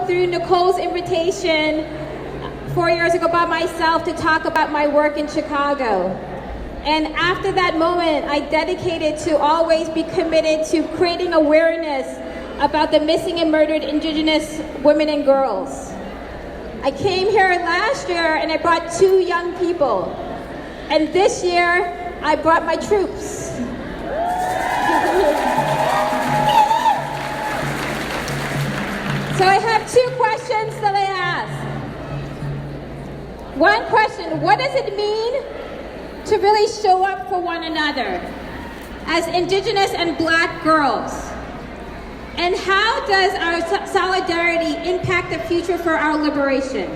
through Nicole's invitation 4 years ago by myself to talk about my work in Chicago. And after that moment, I dedicated to always be committed to creating awareness about the missing and murdered Indigenous women and girls. I came here last year and I brought 2 young people. And this year, I brought my troops. So I have 2 questions that I ask. One question, what does it mean to really show up for one another as Indigenous and Black girls? And how does our solidarity impact the future for our liberation?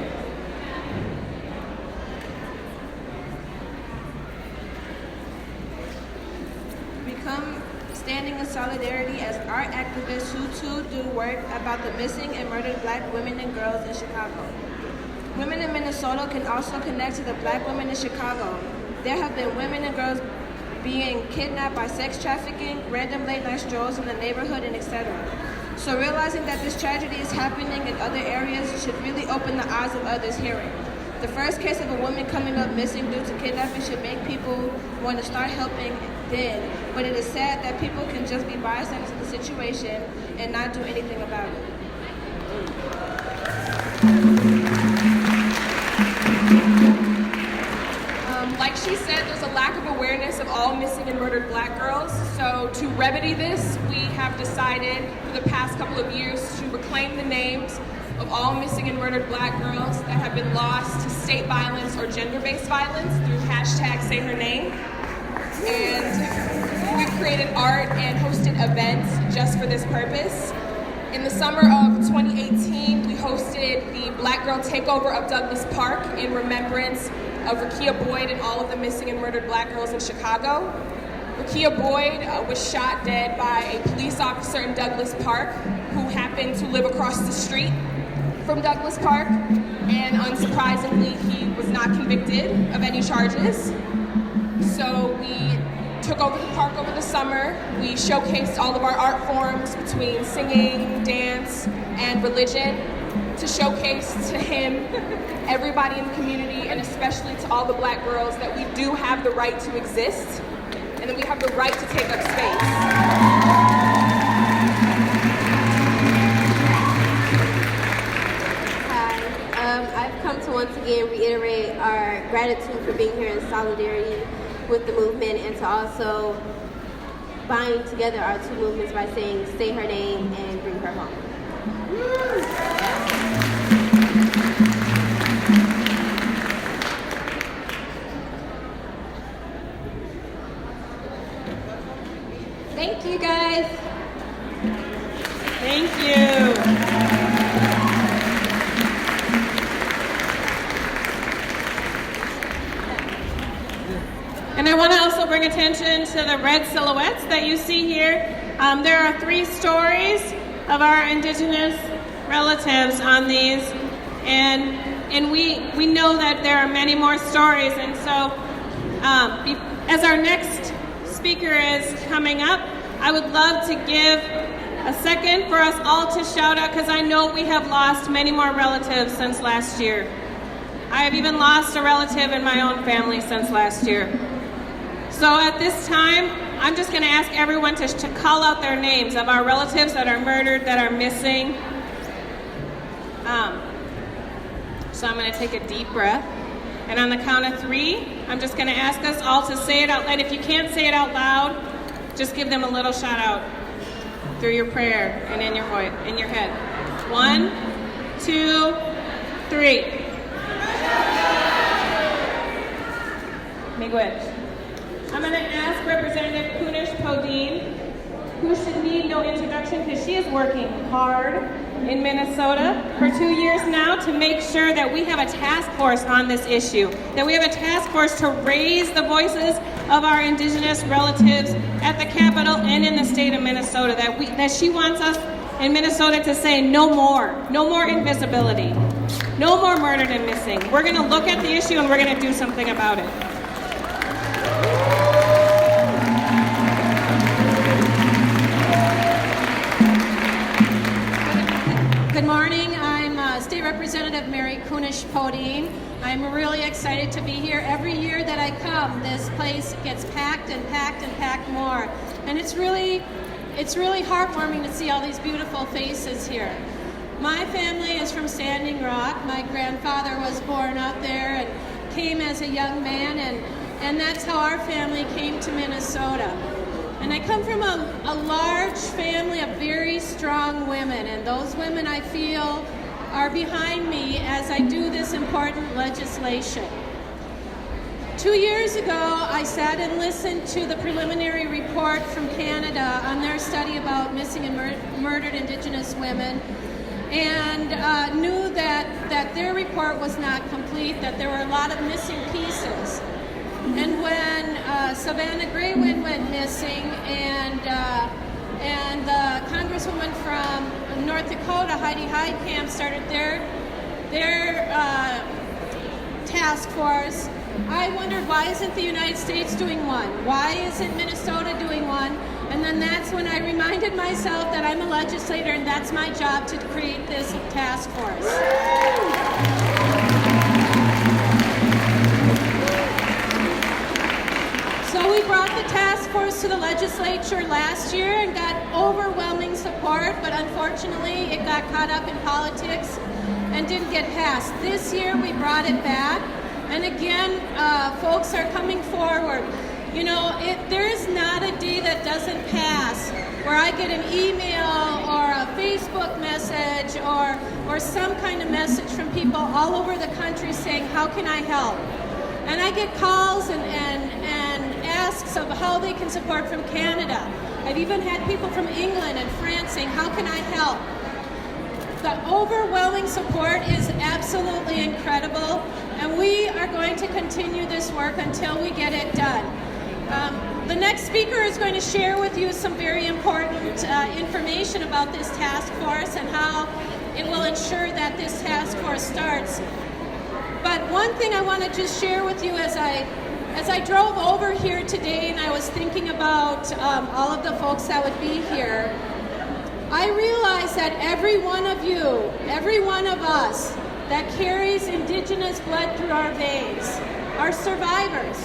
Become standing in solidarity as art activists who too do work about the missing and murdered Black women and girls in Chicago. Women in Minnesota can also connect to the Black women in Chicago. There have been women and girls being kidnapped by sex trafficking, random late-night strolls in the neighborhood, and etc. So realizing that this tragedy is happening in other areas should really open the eyes of others hearing. The first case of a woman coming up missing due to kidnapping should make people want to start helping then, but it is sad that people can just be bystanders to the situation and not do anything about it. Like she said, there's a lack of awareness of all missing and murdered Black girls. So to remedy this, we have decided for the past couple of years to reclaim the names of all missing and murdered Black girls that have been lost to state violence or gender-based violence through hashtag Say Her Name. And we've created art and hosted events just for this purpose. In the summer of 2018, we hosted the Black Girl Takeover of Douglas Park in remembrance of Rekia Boyd and all of the missing and murdered Black girls in Chicago. Rekia Boyd was shot dead by a police officer in Douglas Park who happened to live across the street from Douglas Park, and unsurprisingly, he was not convicted of any charges. So we took over the park over the summer. We showcased all of our art forms between singing, dance, and religion to showcase to him, everybody in the community, and especially to all the Black girls, that we do have the right to exist and that we have the right to take up space. I've come to once again reiterate our gratitude for being here in solidarity with the movement, and to also bind together our 2 movements by saying say her name and bring her home. Thank you, guys. Thank you. And I want to also bring attention to the red silhouettes that you see here. There are 3 stories of our Indigenous relatives on these, and we know that there are many more stories. And so as our next speaker is coming up, I would love to give a second for us all to shout out, because I know we have lost many more relatives since last year. I have even lost a relative in my own family since last year. So at this time, I'm just going to ask everyone to call out their names of our relatives that are murdered, that are missing. So I'm going to take a deep breath. And on the count of 3, I'm just going to ask us all to say it out loud. If you can't say it out loud, just give them a little shout out through your prayer and in your voice, in your head. 1, 2, 3. Miigwech. I'm going to ask Representative Kunish Podine, who should need no introduction because she is working hard in Minnesota for 2 years now to make sure that we have a task force on this issue, that we have a task force to raise the voices of our Indigenous relatives at the Capitol and in the state of Minnesota, that she wants us in Minnesota to say no more invisibility, no more murdered and missing. We're going to look at the issue and we're going to do something about it. Good morning. I'm State Representative Mary Kunish-Podine. I'm really excited to be here. Every year that I come, this place gets packed and packed and packed more. And it's really heartwarming to see all these beautiful faces here. My family is from Standing Rock. My grandfather was born out there and came as a young man, and that's how our family came to Minnesota. And I come from a large family of very strong women, and those women I feel are behind me as I do this important legislation. 2 years ago, I sat and listened to the preliminary report from Canada on their study about missing and murdered Indigenous women, and knew that their report was not complete, that there were a lot of missing pieces. And when Savannah Graywin went missing, and the Congresswoman from North Dakota, Heidi Heitkamp, started their task force, I wondered, why isn't the United States doing one? Why isn't Minnesota doing one? And then that's when I reminded myself that I'm a legislator and that's my job, to create this task force. So we brought the task force to the legislature last year and got overwhelming support, but unfortunately it got caught up in politics and didn't get passed. This year we brought it back, and again, folks are coming forward. You know, there is not a day that doesn't pass where I get an email or a Facebook message or some kind of message from people all over the country saying, how can I help? And I get calls and asks of how they can support from Canada. I've even had people from England and France saying, how can I help? The overwhelming support is absolutely incredible, and we are going to continue this work until we get it done. The next speaker is going to share with you some very important information about this task force and how it will ensure that this task force starts. But one thing I want to just share with you, as I drove over here today and I was thinking about all of the folks that would be here, I realized that every one of you, every one of us that carries Indigenous blood through our veins are survivors.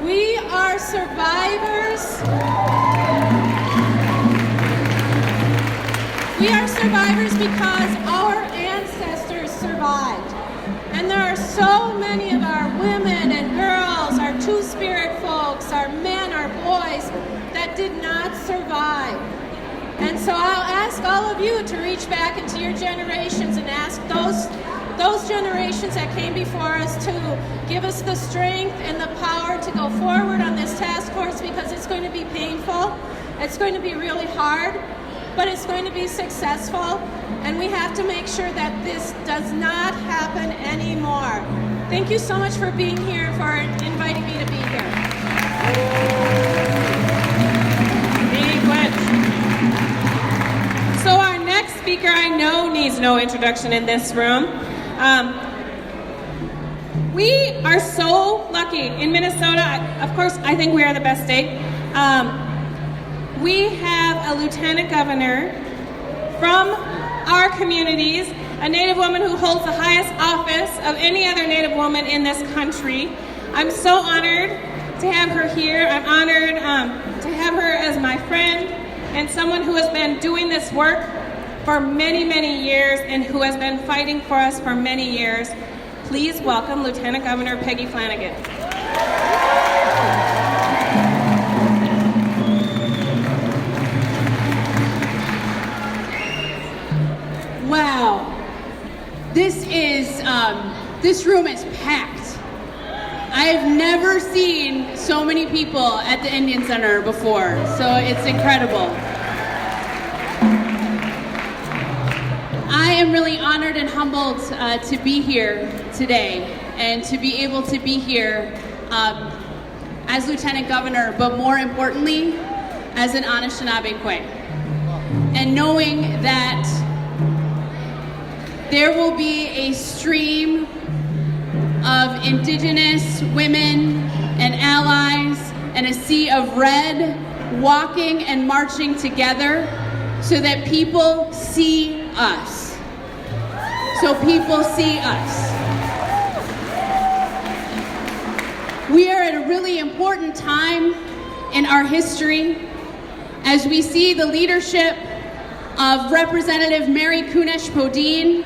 We are survivors. We are survivors because our ancestors survived. And there are so many of our women and girls, our two-spirit folks, our men, our boys, that did not survive. And so I'll ask all of you to reach back into your generations and ask those generations that came before us to give us the strength and the power to go forward on this task force, because it's going to be painful, it's going to be really hard, but it's going to be successful, and we have to make sure that this does not happen anymore. Thank you so much for being here, for inviting me to be here. So our next speaker, I know, needs no introduction in this room. We are so lucky in Minnesota. Of course, I think we are the best state. We have a lieutenant governor from our communities, a Native woman who holds the highest office of any other Native woman in this country. I'm so honored to have her here. I'm honored to have her as my friend and someone who has been doing this work for many, many years and who has been fighting for us for many years. Please welcome Lieutenant Governor Peggy Flanagan. Wow, this room is packed. I've never seen so many people at the Indian Center before, so it's incredible. I am really honored and humbled to be here today and to be able to be here as Lieutenant Governor, but more importantly, as an Anishinaabe-Kwe. And knowing that there will be a stream of Indigenous women and allies and a sea of red walking and marching together so that people see us. so people see us. We are at a really important time in our history as we see the leadership of Representative Mary Kunesh-Podein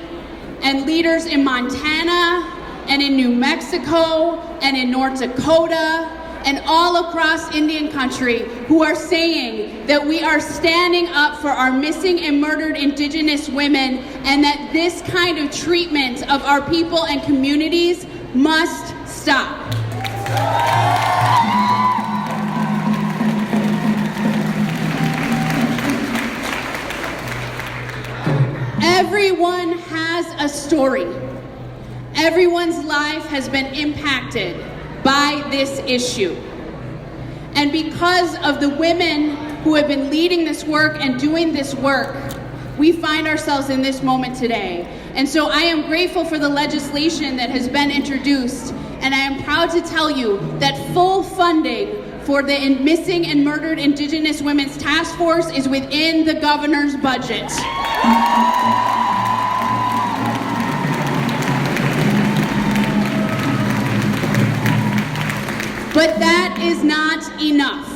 and leaders in Montana and in New Mexico and in North Dakota and all across Indian country who are saying that we are standing up for our missing and murdered Indigenous women, and that this kind of treatment of our people and communities must stop. Everyone has a story. Everyone's life has been impacted by this issue. And because of the women who have been leading this work and doing this work, we find ourselves in this moment today. And so I am grateful for the legislation that has been introduced, and I am proud to tell you that full funding for the Missing and Murdered Indigenous Women's Task Force is within the governor's budget. But that is not enough.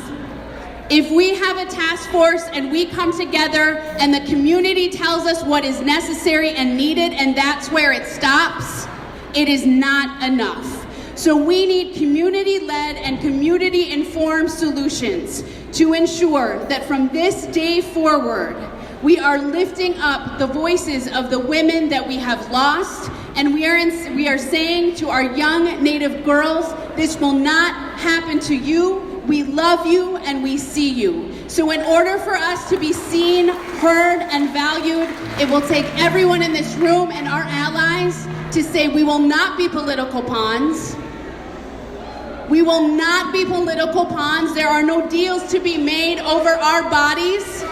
If we have a task force and we come together and the community tells us what is necessary and needed and that's where it stops, it is not enough. So we need community-led and community-informed solutions to ensure that from this day forward, we are lifting up the voices of the women that we have lost, and we are saying to our young Native girls, this will not happen to you. We love you and we see you. So in order for us to be seen, heard, and valued, it will take everyone in this room and our allies to say we will not be political pawns. We will not be political pawns. There are no deals to be made over our bodies.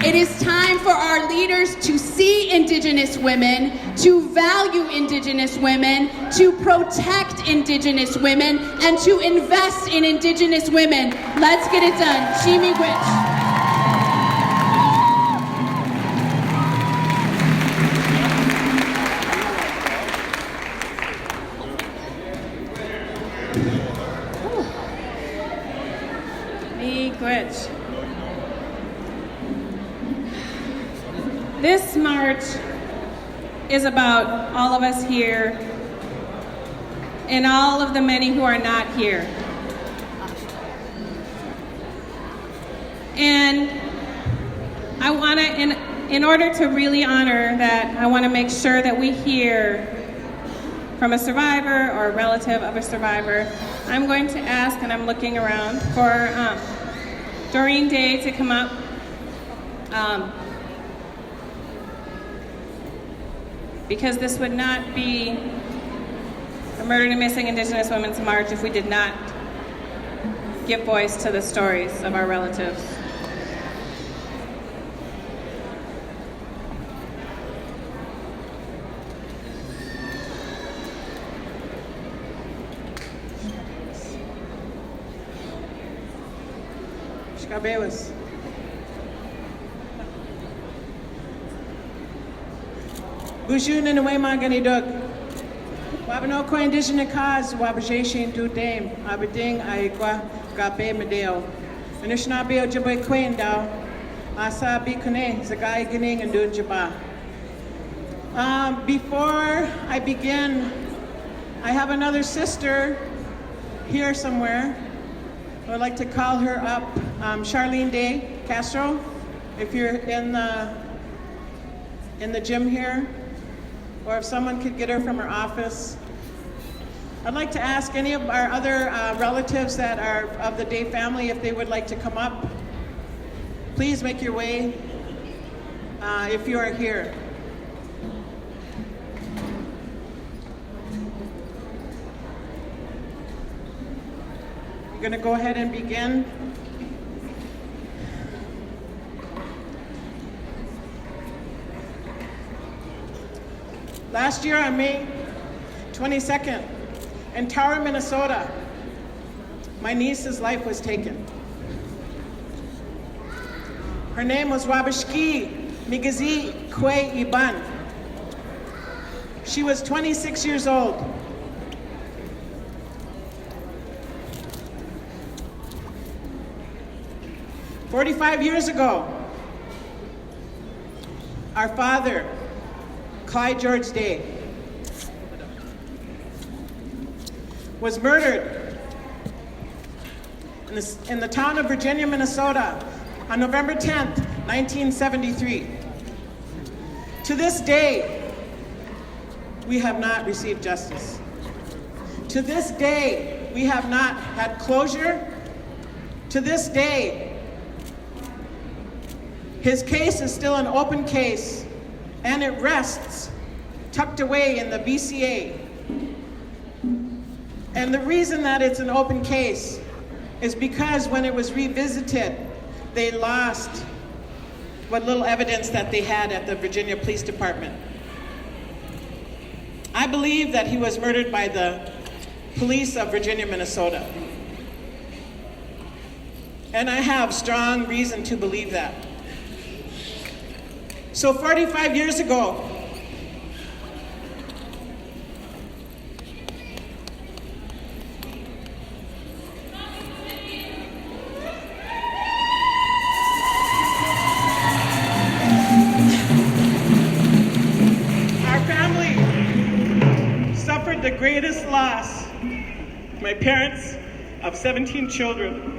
It is time for our leaders to see Indigenous women, to value Indigenous women, to protect Indigenous women, and to invest in Indigenous women. Let's get it done. Shimi Witch. This march is about all of us here and all of the many who are not here. And I want to, in order to really honor that, I want to make sure that we hear from a survivor or a relative of a survivor. I'm going to ask, and I'm looking around, for Doreen Day to come up. Because this would not be a Murdered and Missing Indigenous Women's March if we did not give voice to the stories of our relatives. Shkabewas. Bushun and away magani dog. Wabano ko indigenous cause wabajation do dame. Aberding aigua gabe medeo. Manishna be ojaboy queen dow. Asa be kone zagai gining and doon jaba. Before I begin, I have another sister here somewhere. I would like to call her up, Charlene Day Castro, if you're in the gym here, or if someone could get her from her office. I'd like to ask any of our other relatives that are of the Day family if they would like to come up. Please make your way if you are here. We're going to go ahead and begin. Last year on May 22nd, in Tower, Minnesota, my niece's life was taken. Her name was Wabashki Migazi Kwe Iban. She was 26 years old. "45 years ago, our father, Clyde George Day, was murdered in the town of Virginia, Minnesota on November 10th, 1973. To this day, we have not received justice. To this day, we have not had closure. To this day, his case is still an open case, and it rests tucked away in the BCA. And the reason that it's an open case is because when it was revisited, they lost what little evidence that they had at the Virginia Police Department. I believe that he was murdered by the police of Virginia, Minnesota. And I have strong reason to believe that. So 45 years ago, our family suffered the greatest loss. My parents of 17 children.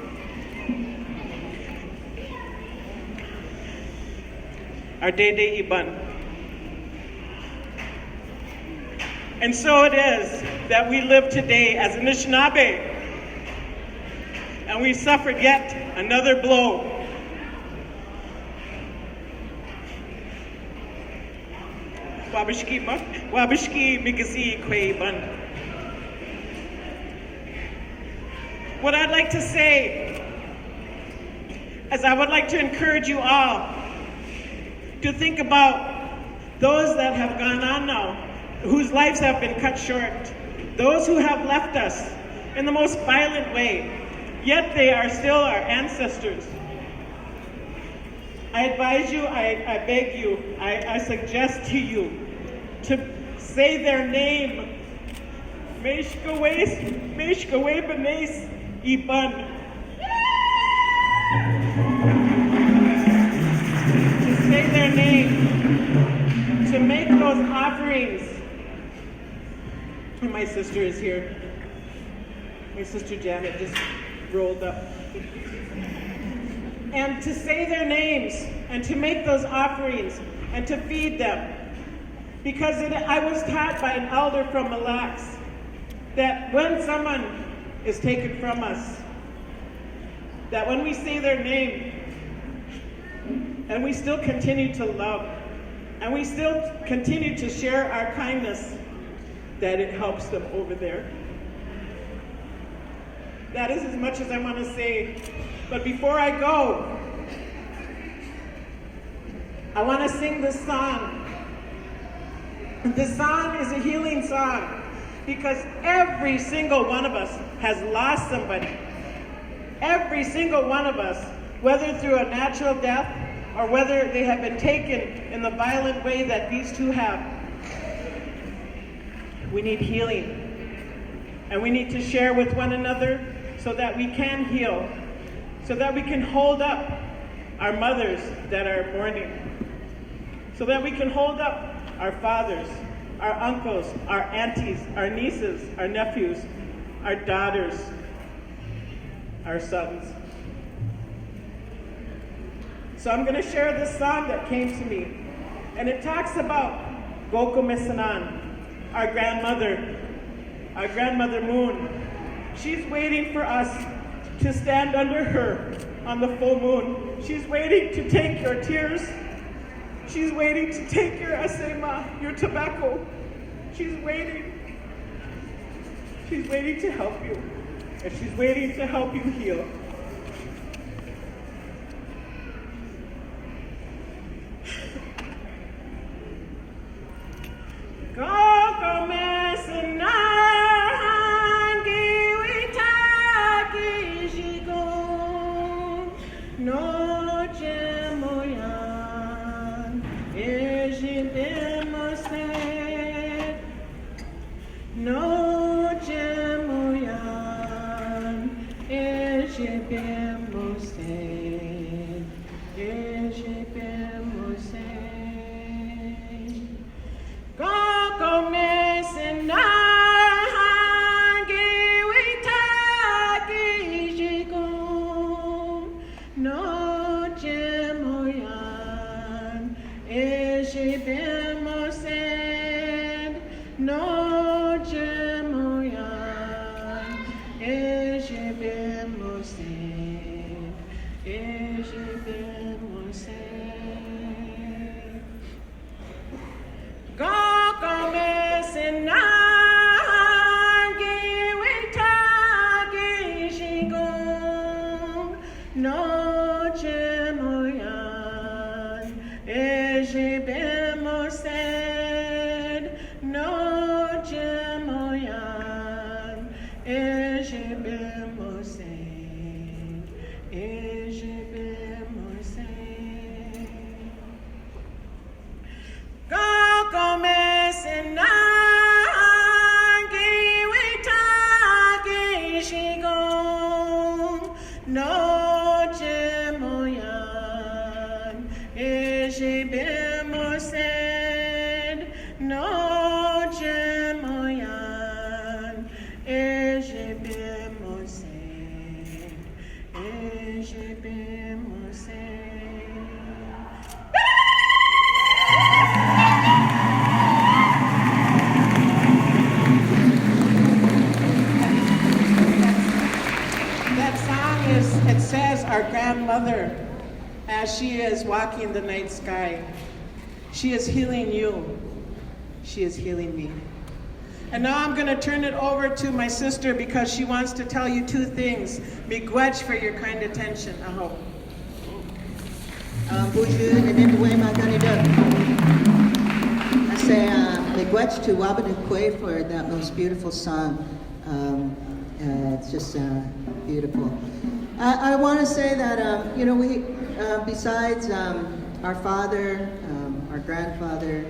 Our Dede Iban. And so it is that we live today as Anishinaabe, and we suffered yet another blow. Wabashki Migazi Kwe Iban. What I'd like to say is I would like to encourage you all to think about those that have gone on now, whose lives have been cut short, those who have left us in the most violent way, yet they are still our ancestors. I advise you, I beg you, I suggest to you to say their name. Meshkawe Benes Iban. Say their name, to make those offerings. And my sister is here. My sister Janet just rolled up. And to say their names, and to make those offerings, and to feed them. Because I was taught by an elder from Mille Lacs that when someone is taken from us, that when we say their name, and we still continue to love, and we still continue to share our kindness, that it helps them over there. That is as much as I want to say. But before I go, I want to sing this song. This song is a healing song because every single one of us has lost somebody. Every single one of us, whether through a natural death or whether they have been taken in the violent way that these two have. We need healing. And we need to share with one another so that we can heal, so that we can hold up our mothers that are mourning, so that we can hold up our fathers, our uncles, our aunties, our nieces, our nephews, our daughters, our sons. So I'm going to share this song that came to me. And it talks about Goko Misanan, our grandmother Moon. She's waiting for us to stand under her on the full moon. She's waiting to take your tears. She's waiting to take your asema, your tobacco. She's waiting. She's waiting to help you. And she's waiting to help you heal. Koko mesanan giwitaki jigo no jemo Our grandmother, as she is walking the night sky, she is healing you. She is healing me. And now I'm going to turn it over to my sister because she wants to tell you two things. Miigwech for your kind attention, I hope. Bonjour, and in the way my gunny duck. I say miigwech to Wabanakwe for that most beautiful song. It's just beautiful. I want to say that, we, besides our father, our grandfather,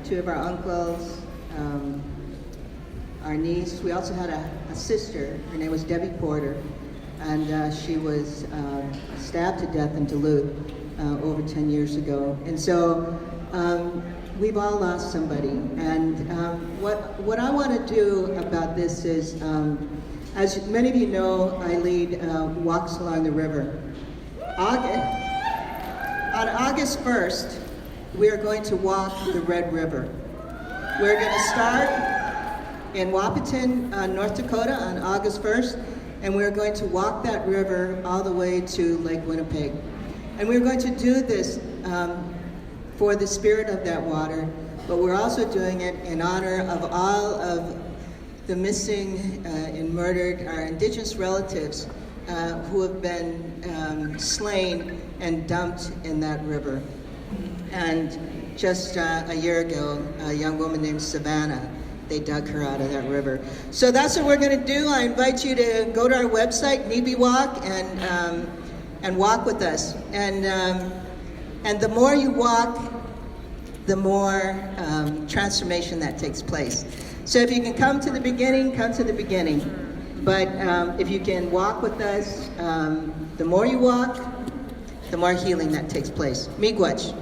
two of our uncles, our niece, we also had a sister. Her name was Debbie Porter, and she was stabbed to death in Duluth over 10 years ago. And so we've all lost somebody. And what I want to do about this is, as many of you know, I lead walks along the river. On August 1st, we are going to walk the Red River. We're going to start in Wahpeton, North Dakota on August 1st, and we're going to walk that river all the way to Lake Winnipeg. And we're going to do this for the spirit of that water, but we're also doing it in honor of all of the missing and murdered, our Indigenous relatives who have been slain and dumped in that river. And just a year ago, a young woman named Savannah, they dug her out of that river. So that's what we're going to do. I invite you to go to our website, Nibi Walk, and walk with us. And the more you walk, the more transformation that takes place. So if you can come to the beginning, come to the beginning. But if you can walk with us, the more you walk, the more healing that takes place. Miigwech.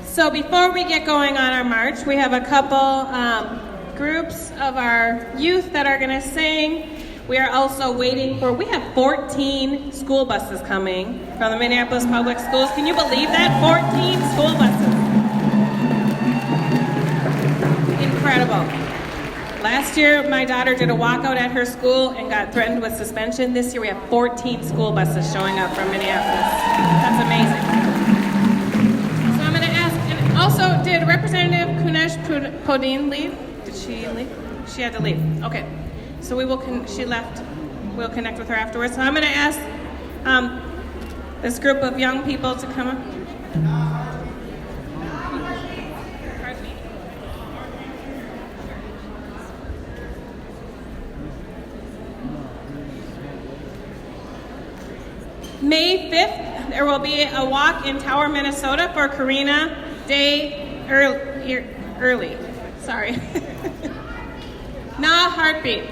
So before we get going on our march, we have a couple groups of our youth that are going to sing. We are also waiting for, we have 14 school buses coming from the Minneapolis Public Schools. Can you believe that? 14 school buses. Incredible. Last year, my daughter did a walkout at her school and got threatened with suspension. This year, we have 14 school buses showing up from Minneapolis. That's amazing. So I'm going to ask, and also, did Representative Kunesh Podine leave? Did she leave? She had to leave. Okay. So she left. We'll connect with her afterwards. So I'm going to ask this group of young people to come up. May 5th, there will be a walk in Tower, Minnesota for Karina Day, early. Sorry. Na heartbeat.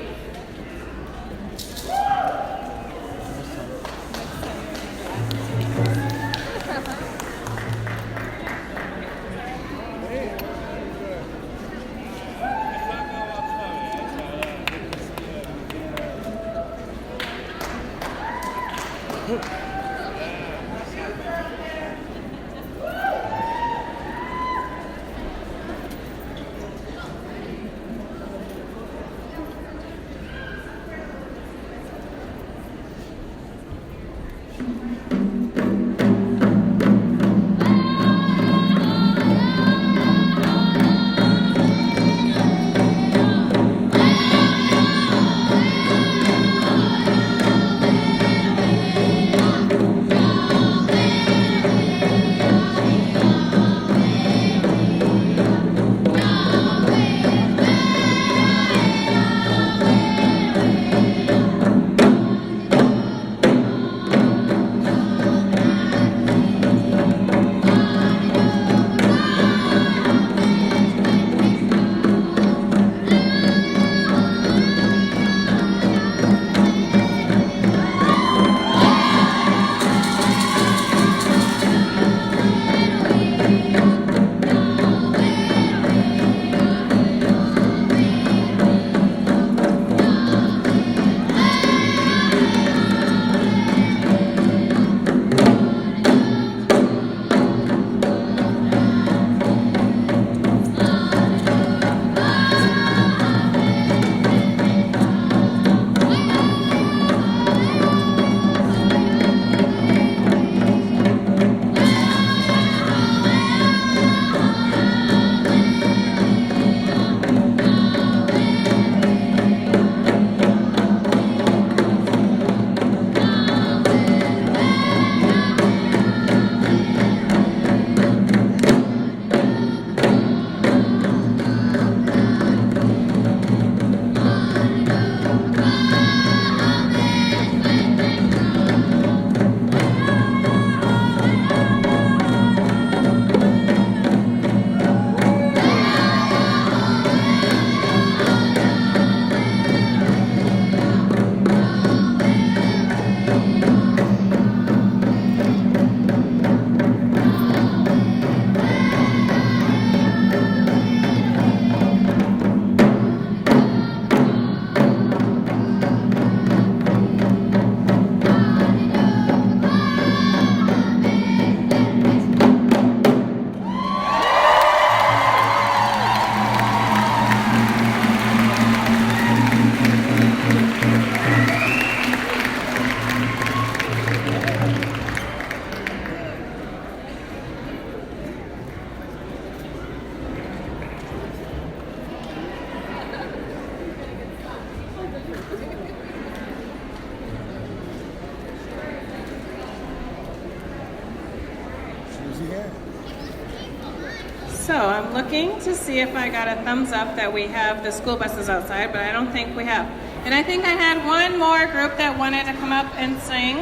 So I'm looking to see if I got a thumbs up that we have the school buses outside, but I don't think we have. And I think I had one more group that wanted to come up and sing.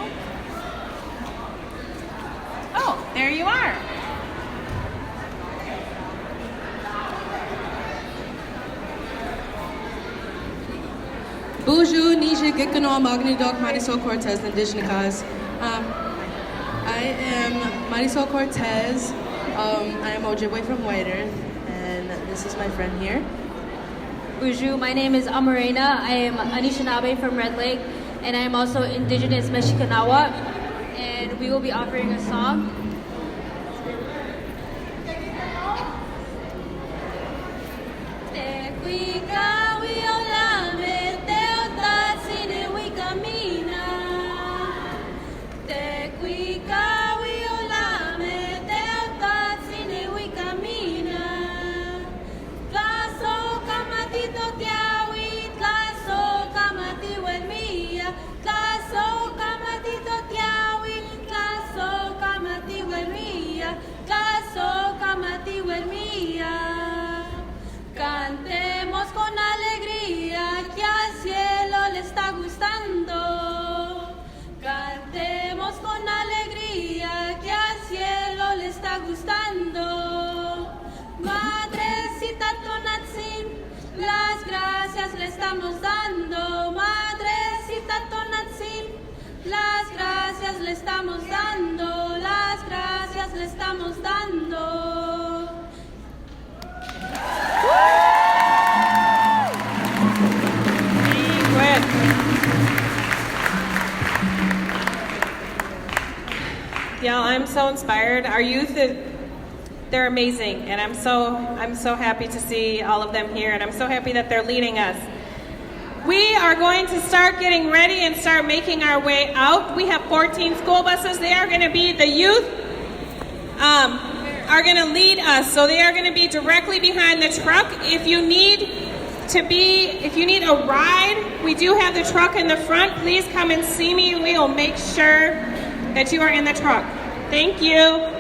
Oh, there you are. Bonjour, Nisha Gikano Magnidok Marisol Cortez, Indigenous. I am Marisol Cortez. I am Ojibwe from White Earth, and this is my friend here. Bonjour, my name is Amarena. I am Anishinaabe from Red Lake, and I am also Indigenous Meshikanawa, and we will be offering a song. Cantemos con Las gracias le estamos dando, las gracias le estamos dando. Yeah, I'm so inspired. Our youth, they're amazing, and I'm so happy to see all of them here, and I'm so happy that they're leading us. We are going to start getting ready and start making our way out. We have 14 school buses. They are going to be, the youth are going to lead us. So they are going to be directly behind the truck. If you need a ride, we do have the truck in the front. Please come and see me. We will make sure that you are in the truck. Thank you.